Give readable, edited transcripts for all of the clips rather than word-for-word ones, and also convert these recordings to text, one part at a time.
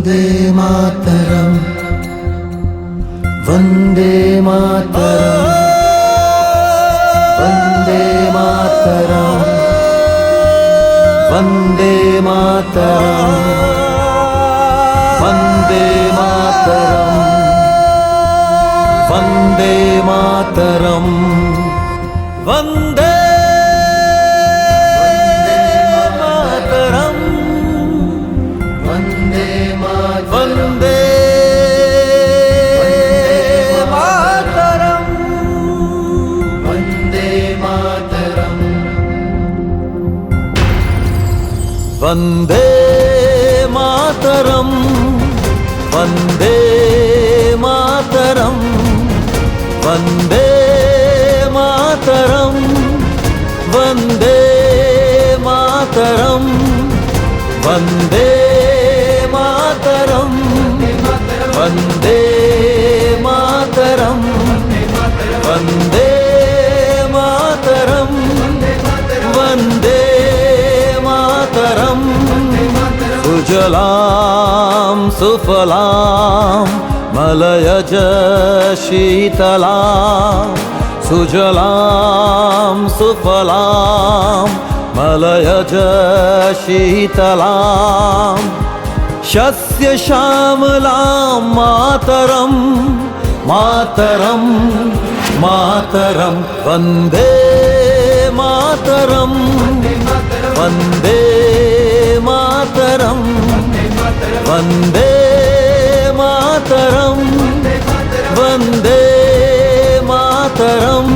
वन्दे मातरम् वन्दे मातरम् वन्दे मातरम् वन्दे मातरम् वन्दे मातरम् वन्दे मातरम् वन्दे वन्दे मातरम् वन्दे मातरम् वन्दे मातरम् वन्दे मातरम् वन्दे मातरम् वन्दे मातरम् वन्दे मातरम् वन्दे मातरम् सुजलां सुफलां मलयज शीतलां सुजलां सुफलां मलयज शीतलां शस्य श्यामलां मातरं मातरं मातरं वन्दे मातरं वन्दे मातरं वन्दे मातरं वन्दे मातरम्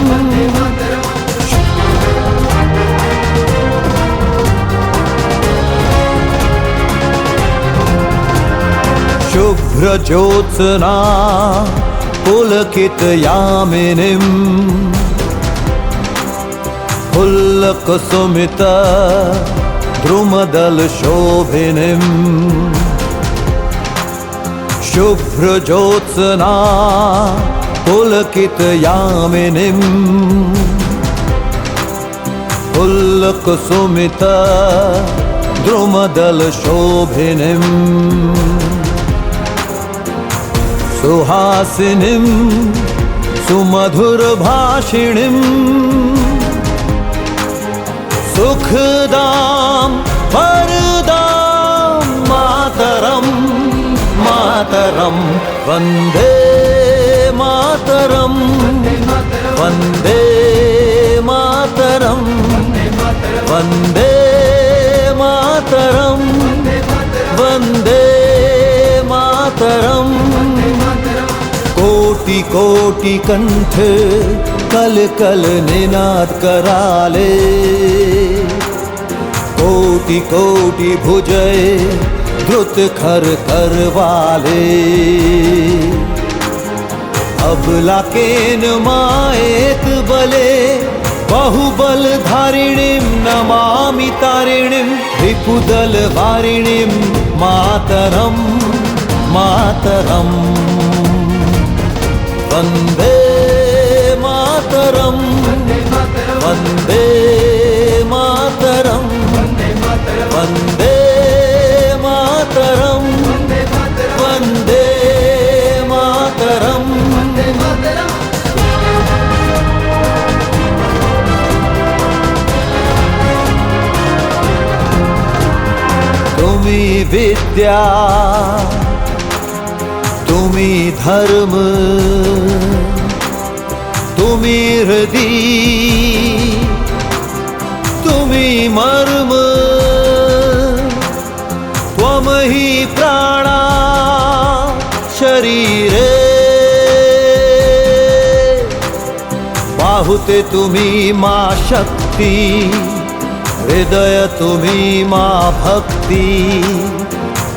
शुभ्रज्योत्स्ना पुलकितयामिनीं फुल्लकुसुमित द्रुमदलशोभिनीं शुभ्रज्योत्स्ना पुलकितयामिनीं फुल्लकुसुमित द्रुमदलशोभिनीं सुहासिनीं सुमधुरभाषिणीं सुखदां वरदां मातरं मातरं वन्दे मातरं वन्दे मातरं वन्दे मातरं वन्दे मातरम् कोटि कोटि कंठ कल कल निनाद कराले कोटि कोटि भुजय द्रुत खर करवाले अबला केन माएक बले बहुबल धारिणीं नमामि तारिणीं रिपुदल वारिणीं मातरं मातरम् वन्दे मातरम् वन्दे मातरम् वन्दे मातरम् वन्दे मातरम् तुमी विद्या तुमी धर्म तुमी हृदय तुमी मर्म त्वमहि प्राणा शरीरे बाहुते तुमी मा शक्ति हृदय तुमी मा भक्ति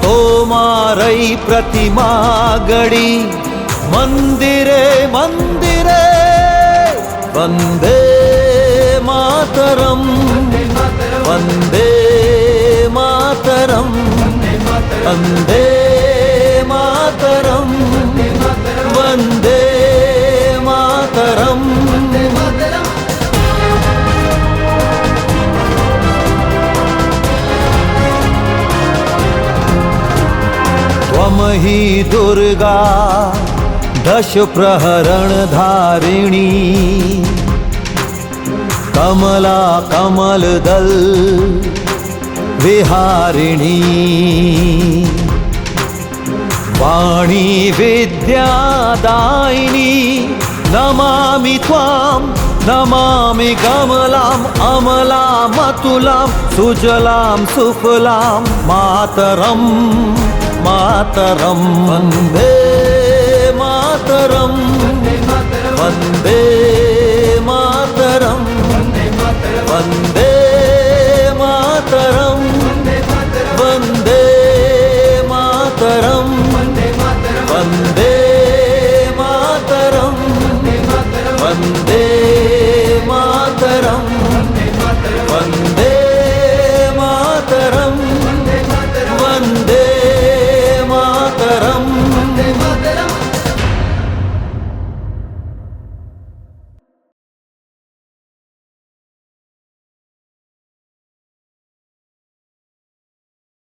तो मारई प्रतिमा गड़ी मंदिरे मंदिरे वन्दे मातरं वन्दे मातरं वन्दे मातरं वन्दे मातरम् ही दुर्गा दश प्रहरण धारिणी कमला कमल दल विहारिणी वाणी विद्यादायिनी नमामि त्वां नमामि कमलाम् अमलामतुलां सुजलां सुफलां मातरं मातरं वन्दे मातरं वन्दे मातरं वन्दे